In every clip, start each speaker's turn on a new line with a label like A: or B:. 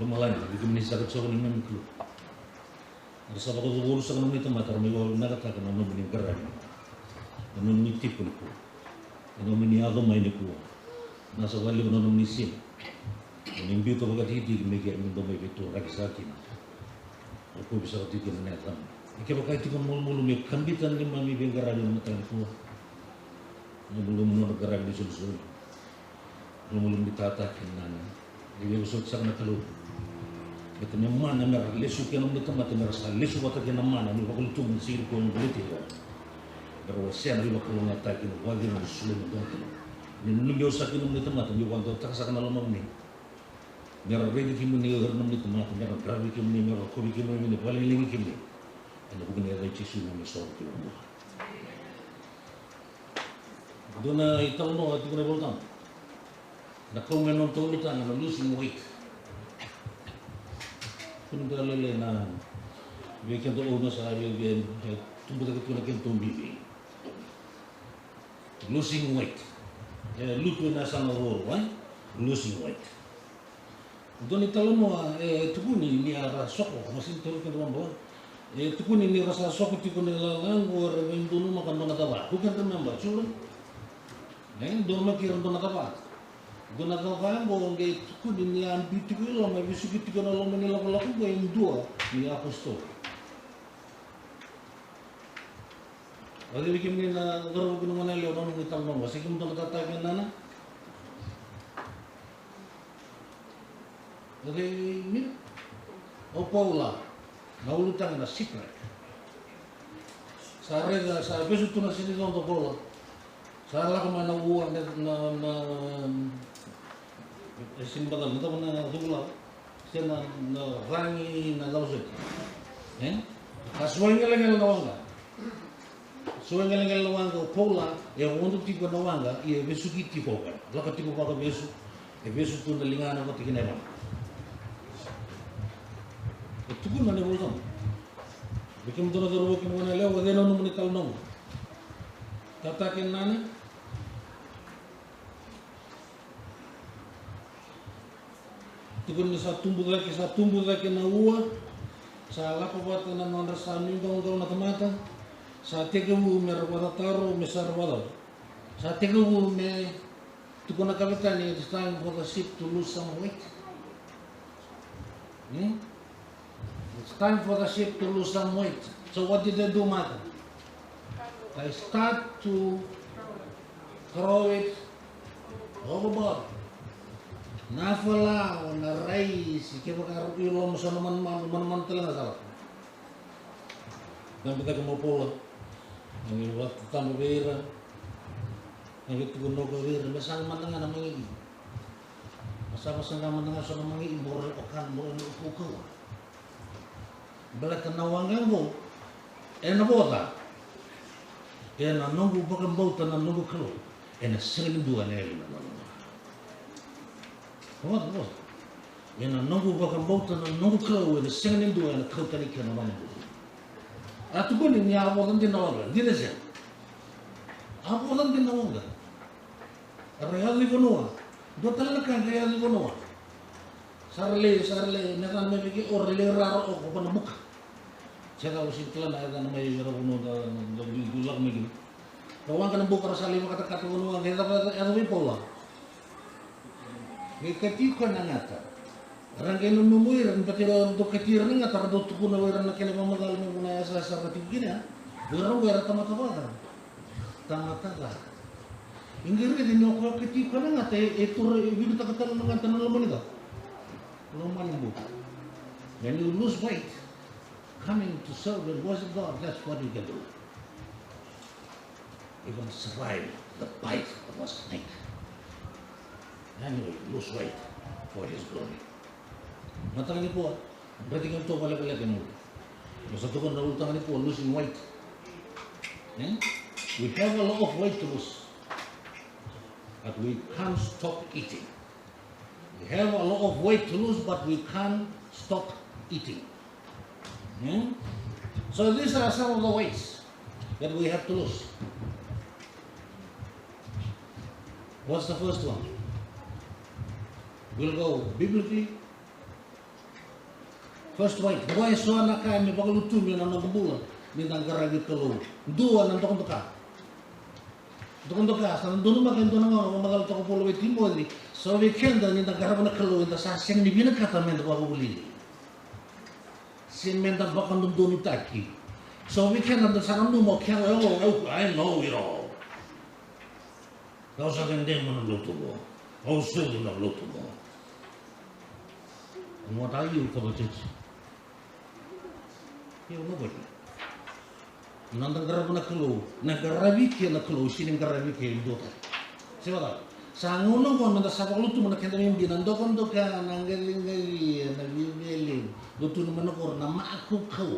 A: lumalan itu menisakat sa kaning klo rasa ko siguro sa kanong ito matar may wala nakataka na no bining karan ano ni tipon ko ano ni agamay ni ko nasa wali ko no nisin ang imbito ko katiti may kaya ng domay ito rakisakin ako bisa katiti na netam ikaw ba kahit ikong mulmulo may kambitan ni mami bingkaran yung matang ko mulmulo mo nagkaran ni sulsul mulmulo ni tatakin na hindi ko sa nakalo ito niya mana mera lesu kaya nung nito mati mera sa lesu wata kaya na mana ni wakulutong sir ko yung buliti ko pero siya na wakulong atakin wagi na sulo na doon ninulungyo sa kinong nito mati yung wang doon sa kanalong ni mera ready kimo ni nung nito mati mera grabe kimo ni mera kubi kimo ni palilingi kimo ano ko ginagawa chisu na may sorot kimo mo doon na itaw mo at ko na bultang nakong nung tulitan na losing weight kung dalale na weekend to una sa weekend tumbuta ko na kento bibi losing weight luto na sa noro losing weight doon italo mo tukuni ni ara soko masin tolo ka naman ba tukuni ni rasa soko tiko nila lang or yung doon makan doon nataba bukan naman ba chulo doon makiram doon nataba doon nataba mo ngay tukuni ni ambiti ko lang may bisukit ko na lang manila ko lang ko yung dua ni aposto Adi bikin ni na garo ko naman nila nung itang mo sige mo doon natatagin na Adi ni o Paula naulutan na secret sa rega sa beso to na sini doon to Paula sa ala ko man uwan na simbagan ito na hula siya na rangi na lawsot kasuwing lang lawanga suwing lang lawanga Paula untuk tipo lawanga beso kiti ko kan laka tipo ka beso beso to na lingana ko tikinema itu pun mana boleh bikin tu nak terus bikin mana lewat dia nong menikal nong katakan nana tu pun bisa tumbuh lagi na uwa salah pebuat na nong rasa minggu na temata saat tiga merah pada taruh mesar pada saat tiga tu pun nak kapitan ni it's time for the ship to lose some weight It's time for the ship to lose some weight. So what did they do, mother? They start to throw it overboard. Nafala o na raise, kaya ilom sa naman talaga salah. Dan kita kemopula, ang iwat tamo bera, ang itugunog bera, masang matanga na mga ibo. Masang matanga sa mga ibo, okan mo ano upukaw. Bala tanawang mo na bota na nungu bakang bota na nungu kalo na serinduan na what na nungu bakang bota na nungu kalo na serinduan na kau tani kana mana atu ko ni abodan din nawanga din siya abodan din nawanga real ni kono do talaga kan real ni kono sarle nakan may bigi or le raro o ko na buka Saya tahu sih telan ada nama yang rapuno da gulak megi. Rawang kana buka rasali kata-kata kuno ang ada Paula. Ngikati ko na ngata. Rangay nung numuir ang patira do katira nga tar do tuko na wera na kina mamagal mo na sa patigina. Wera tama-tama. Tama-tama. Ingir din no ko kati ko na ngata ito video takatan ng ngata ng laman ito. Laman mo. When you lose weight coming to serve and worship God, that's what you can do. You can survive the bite of a snake. Anyway, lose weight for His glory. Matang ni po, berarti kan to pala mo. Sa to kon naultang ni po losing weight. We have a lot of weight to lose, but we can't stop eating. We have a lot of weight to lose, but we can't stop eating. So these are some of the weights that we have to lose. What's the first one? We'll go biblically, First white, boy so anaka me bagalutu me na nagbulan ni nanggaragi kalo. Dua nang tokon-toka. Tokon-toka sa nandun magendo na nga magal to ko pulo timo ni. So weekend ni nanggaraba na kalo inda sa sing ni binakata men da baguli. Sin men da bakan dun taki. So weekend nanda sa nandun mo kaya I know it all. Kau sa gende mo ng luto mo. Kau sulo ng luto mo. And what are you for the church? You nobody. Nandang na kalo, nagarabi na kalo, sining garabi yung dota. Siya sa ngunong ko, nanda sa pagluto mo na kaya yung binandokon do ka, nanggaling-galing, nagbibiling, luto naman ako na maakukaw.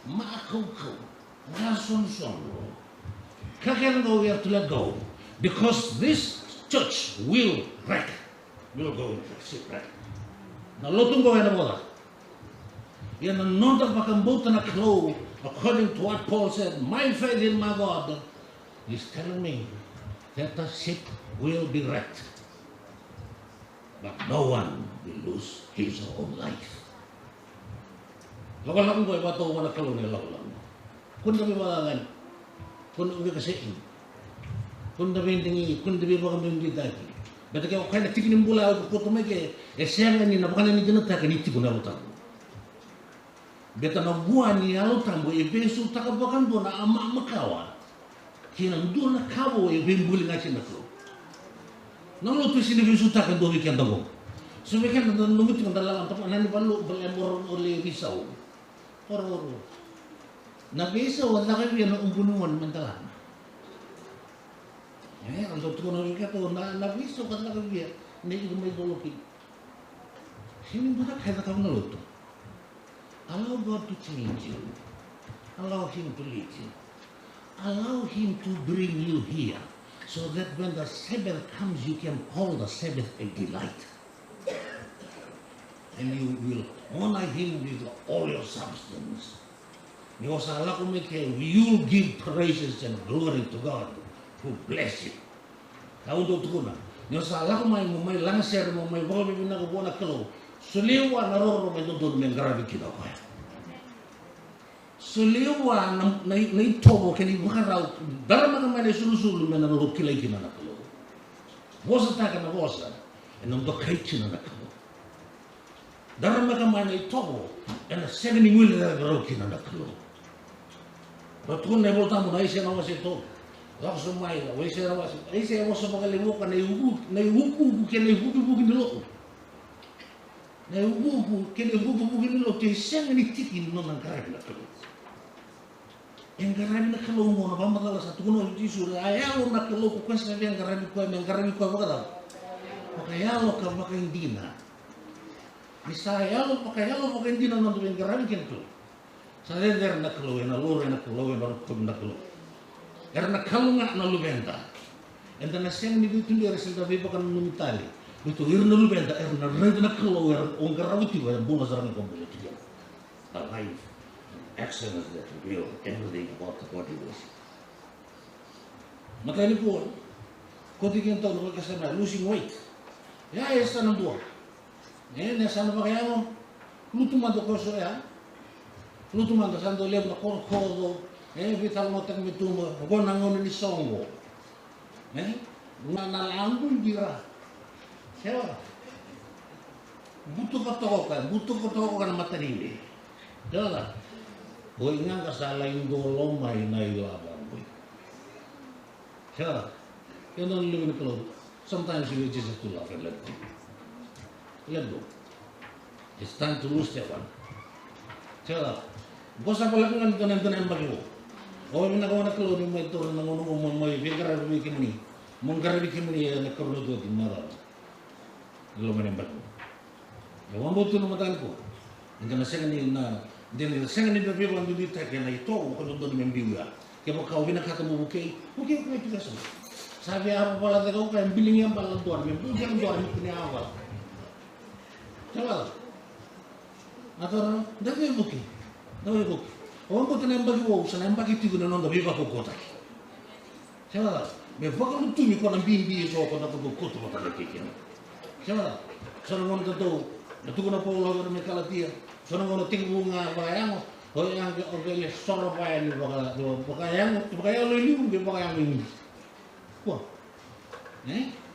A: Maakukaw. Nason-son. Kaya we have to let go. Because this church will wreck. Will go into shipwreck. Now, lutong ko na bola. Yan ang notang pakambutan na klo, according to what Paul said, my faith in my God is telling me that the ship will be wrecked. But no one will lose his own life. Lakalang ko, iba ito ko na klo nila lakalang. Kung kami malangan, kung kami kasiin, kung kami tingi, kung kami kami dati. Bata kaya kaya natikin ng bula ko tumeke, siya nga ni napakala ni ganata kaniti ko na lutan. Beta na buwan ni alutan mo, beso takabakan do na ama makawa. Kinang do na kawo, buli nga siya na ko. Nang luto sila beso takan do weekend ako. So weekend na lumit ng dalawang tapos nani balo, balemor uli bisaw. Oro. Nabisaw, wala kayo yan ang umbunuan mantalan. Ang doktor na rin kato, nabisaw ka na kayo yan, hindi may dolokin. Sino ba na kaya ka na luto? Allow God to change you. Allow Him to lead you. Allow Him to bring you here so that when the Sabbath comes, you can call the Sabbath a delight. And you will honor Him with all your substance. Because you'll give praises and glory to God who bless you. Kau untuk na. Because may langser mo, may bago may nagabuo na kalo. Suliwa na roro may doon may grabe kinako. Suliwa na itobo kani bakaraw darama ka man sulusulu may naruro kilay kinanakalo. Bosa taka na bosa enong dokay kinanakalo. Darama ka man itobo and the 70 will naruro kinanakalo. Patun na bolta mo na isa na was ito. Lakas sumay na, isa na was. Isa mo sa pagalimukan na ihuku kinilo. Naiubu kini lo te sanga ni tiki no nang karabi na kalo. Yang karabi na kalo mo na pamatala sa tukuno di sura ayaw na kalo ko kasi yang karabi ko bakada. Pakayalo ka baka hindi na. Isayalo pakayalo baka hindi na nang karabi kento. Sa leder na kalo na lore na kalo na na kalo. Karena kalo nga na lubenda. And then aseng ni dito ni resulta ba kan numitali. Itu irna lubenda erna reda na kalo on garawiti wa bunga zarang ko bulo tiya. A life excellence that reveal everything about what he was. Makanya po, koti kita tahu mereka sana losing weight. Ya esta nang dua. Nasa na ba kaya mo? Luto man do ko ya. Luto man do sando leb na kodo. Vital mo tang mitumo, ko nangon ni songo. Na nalangun dira. Siapa? Butuh kotoko kan materi. Jalan. Boy nga kasalain dolong may nailaban boy. Siapa? Yan ang living club. Sometimes you just have to laugh and let go. Let go. It's time to lose that one. Siapa? Bosa pala kung ganito na yung bagyo. O yung nagawa na kalo yung may turo ng unong may bigarabi kimuni. Mongarabi kimuni na karulo doon din mara. Lumayan ba ko? Ewan mo ito na matagal ko. Hindi na siya na din siya ni bebe ang bibita kaya na ito kung ano doon yung biwa. Kaya mo kawin na katamu bukay ko may pigaso. Sabi ako pala ko kaya biling yan pala doon. May bugyan doon yung piniawal. Siya atau dami bukay. Ewan mo ito na yung bagyo sa na yung bagyo ko na nung dabi ba ko kotak. Siya may bakal tumi ko ng bimbi ko na pagkukuto mo talaga kaya. Siapa? Soalnya orang itu Natukuna po ulo ng kalatia. So nang tinggu nga bakayang o yang le soro pa ni bakayang lo liu ke bakayang ini. Wah.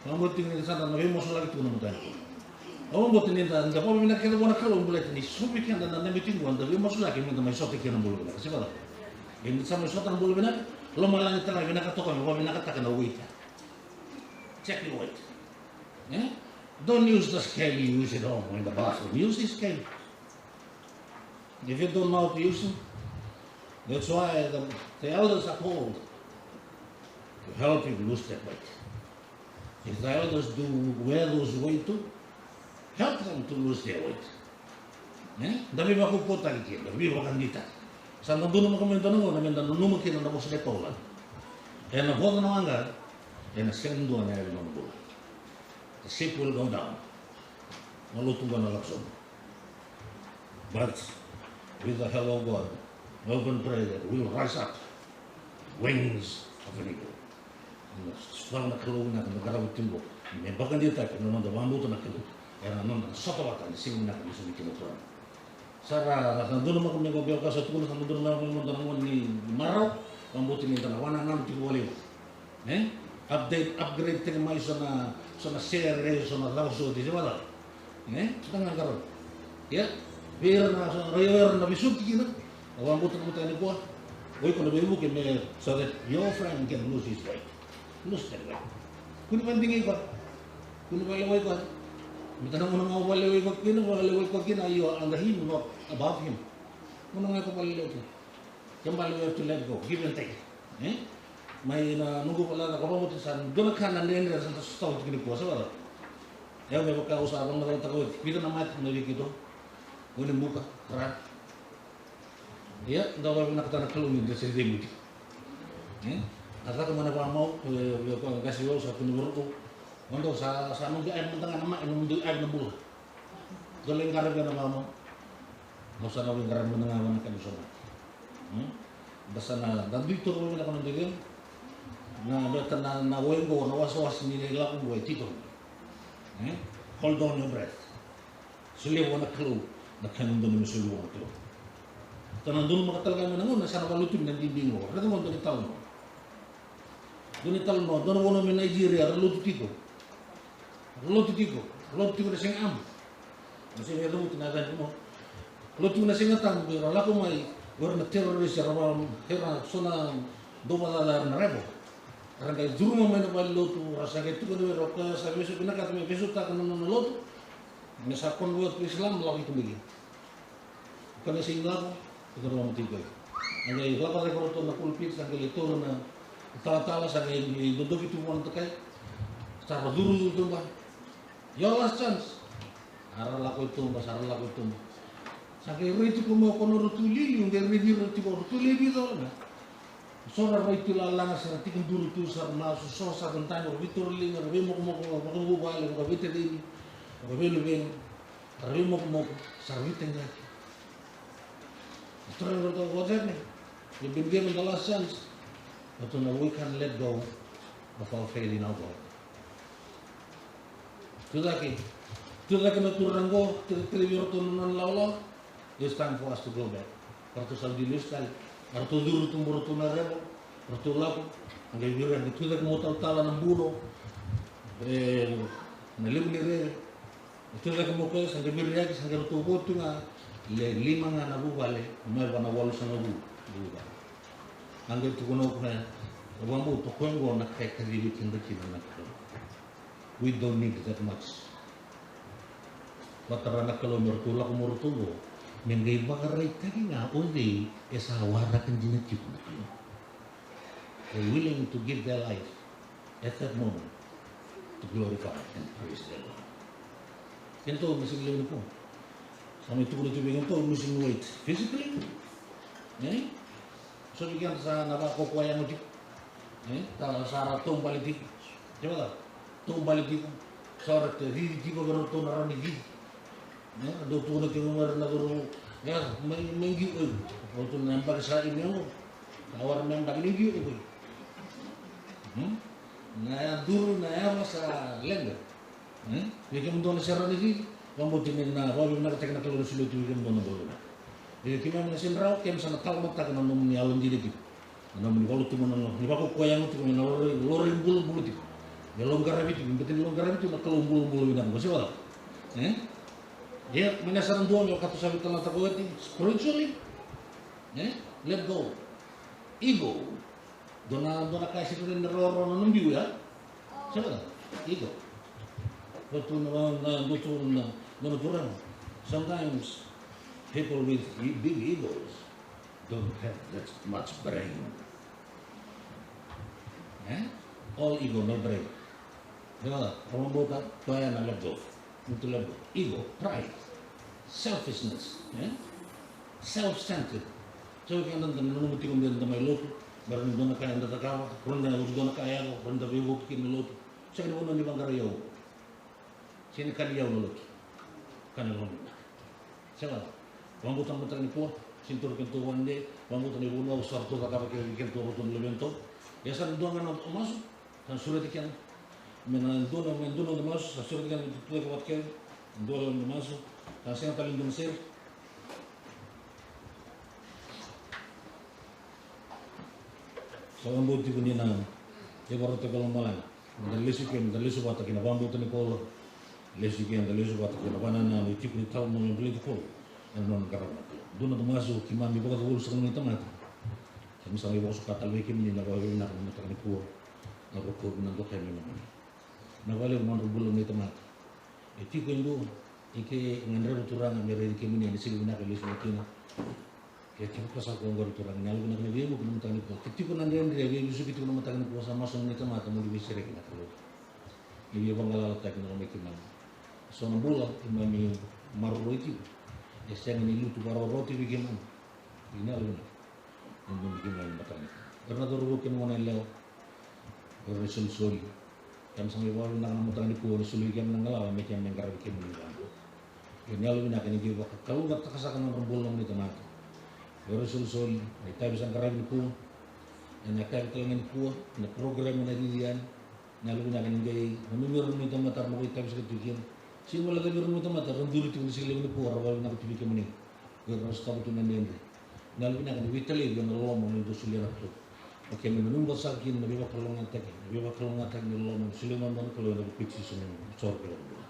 A: Kamu tinggal di sana nabi mosul lagi tukuna mutan. Kamu buat ini dan dapat minat kita buat kalau boleh ini suami kan dan nabi tinggu anda nabi mosul lagi minta mai sote kian bulu benar. Siapa? Ini sama sotan bulu benar. Lo malah kita lagi nak katakan bahwa minat katakan weight. Check the weight. Don't use the scale you use it all in the bathroom. Use the scale. If you don't know how to use it, that's why the elders are called to help you lose that weight. If the elders do wear those weight too, help them to lose their weight. Dami makupota kita, dami makandita. Sa nandun mo kami tanong, namin nandun mo kina na mo sa detolan. Kaya na huwag na mangga, kaya na sendo na yun ang bulan. The ship will go down. Malutugan na lakson. But with the help of God, open prayer, we'll rise up. Wings of an eagle. Setelah nak keluar nak negara timbo. Bahkan dia tak kena nonton bambu tu nak keluar. Karena nonton satu waktu di sini nak bisa bikin ukuran. Sara nandun mo kami gobiyo ka sa tulo sa nandun na kami nandun ni Maraw. Bambu tu ni tanawana nam tigo wali. Upgrade tinggal mai sana share sana lauso di mana, setengah karon, ya, biar na bisuk kina, awam butuh ni kuah, kalau begitu kami so that your friend can lose his weight, lose that weight. Kuni penting ikut, kuni balik ikut, minta nama orang balik ikut kina, you are under him, not above him. Mana ikut balik ikut, yang balik have to let go, give and take, May nunggu pala ako mo tisan doon kan nandiyan sa stall kini po sa wala ya may pagkausapan na tayo kita na mat na dito ngunit buka tara ya daw na nakita na kalungin sa demo asa ko man ba mo ko kasi yo sa kunuro ko mondo sa nung ay mo tanga nama nung ay na bulo galing karag na mo mo sa nawing karag mo nga man kan so basta na dito ko na ko nang na betul na wengo na was ni nila ko buhay tito. Hold on your breath. Sila wala clue na kanong doon mo sila wala clue. Tanang doon makatalaga mo nangon na sana palutin ng bibingo. Ano mo doon ital mo? Doon ital mo. Doon wala mo Nigeria. Luto tiko. Luto tiko na siyang am. Kasi may luto tinagan mo. Luto na siyang atang. Pero wala ko may wala na terrorist. Hera sona dumalalar na rebo. Karena kaya juru mo may napaloto, rasa kaya ito kaya roka sa beso pinakat may beso ta kanon na loto. Nasa konwot Islam laki tumigil. Kana singla ko ito mo tigoy. Ang ay wala pa ko na pulpit sa kaya ito na tala sa kaya dudog ito mo takay. Sa duru ito ba? Your last chance. Aral ako ito, aral ako ito. Sa kaya rito ko mo kono rutuli, yung kaya rito ko rutuli dito na. Sora itu lalang sa tikin dulu tu sa masu so sa tentang vitor ling rabi mo bale ko vitor ini rabi lubeng rabi mo sa vitor nga ito rin ito wajar ni you've been given the last chance but now we can let go of our faith in our God tu lagi na turanggo televior tu non lawlaw it's time for us to go back para sa dilis kali Arto duro tumburo na rebo, arto lapo, ang gayuran ito na kumutala ng bulo, nalim ni re, ito na kumukos, ang gayuran ang garutubo ito nga, lima nga nabubale, may ba na walo sa nabubale. Ang gayuran ko na, abang mo, tukuan ko na kaya kalilitin na kinanakalo. We don't need that much. Matara na kalomero tulak umurutubo, Menggay bakaray tadi nga only sa wara kan dinatip na kayo. They're willing to give their life at that moment to glorify and praise their Lord. Ganito, masiglaw na po. Sa may tukulog tubig ganito, losing weight physically. So, bigyan sa napakukwaya mo dito. Sa itong balitik. Di ba ka? Itong balitik. Sa di ko gano'n ito naranig. Ada tu nak kemar nak guru, ya menggi, waktu nampak saya ini aku, awar nampak lagi aku, naya dulu naya masa lengga, dia kemudian sekarang ini, Pambutin na wabi na katek na kalau sulu tu kan bono bono. Jadi kima na sinrau kem sana tal mata kan nom ni alon diri tu. Nom ni walu tu mono ni bako koyang tu kan lorin bulu bulu tu. Ya longgar itu, betul longgar itu na kalau bulu bulu binang basi wala. Ya minasaran dua yo katu sabi tanah takawati spiritually. Let go. Ego. Dona kasih tu ni roro na numbiu ya. Siapa? Ego. Betul na turang. Sometimes people with big egos don't have that much brain. All ego, no brain. Diba? Kalau buka, kaya na let go. Untuk let go. Ego, pride, selfishness, self-centered. So kaya nanti menumuti kung din tamay loto, barang doon na kaya ang tatakawa, kung na doon na kaya ako, kung na biwok kin na loto. Sa kanya mo ni bang karayaw. Sini kaliyaw na loto. Kanilong na. Siya Wambutan-butan ni po, sintur kentuan de, wambutan ni uno, sarto kakapa kikin turo tun lebento. Ya san doon nga masuk, san surat ikan, menandun na masuk, san surat ikan tuwe kawat ken, doon na masuk, san siya taling dun sir. Sa wambuti ko niya na, ibarat ko lang malang, dalisu bata kina wambutan ni polo, lesikian dalisu bata kina wanana, itip ni tao mo yung beli ko. Non karena doon na tumasok kimami baka tulus sa kanila tamata. Kami sa iwo sa katalwikin ni nagawin na kung matang ni po nagukod ng dokay ni naman. Nagawin mo ng bulong ni tamata. Iti ko yung ike ngandra turang ang meron kami ni silbi na kalis mo kina. Kaya kaya sa ko ngor turang ni algo na kami mo kung matang ni po. Iti ko nandiyan dire we gusto kiti ko matang ni po sa masong ni tamata mo di bisire kina tulo. Ibi bang lalatay ko na kami kimam. So nabulang imami marulo iti. Yang ini lutu baru roti bikin ini alun untuk bikin lain batang karena turun bikin mana leo berresul soli yang sampai baru nak mutang di pulau soli yang nanggal macam yang kerja bikin ini alun nak ini juga kalau nggak terkesakan orang bolong di tempat berresul soli kita bisa kerja di pulau dan nak kerja di pulau nak program yang didian alun nak ini gay menurut di tempat mau kita bisa bikin Sino lagi berumur teman terus dulu itu sila ini puar awal nak tibi kemana, harus tahu tu nanti. Nalu nak ni vitali yang lom itu sila tu. Oke menurut bahasa kini nabi bakal longat lagi, nabi bakal longat lagi lom sila mana kalau ada pitch semua cor kalau.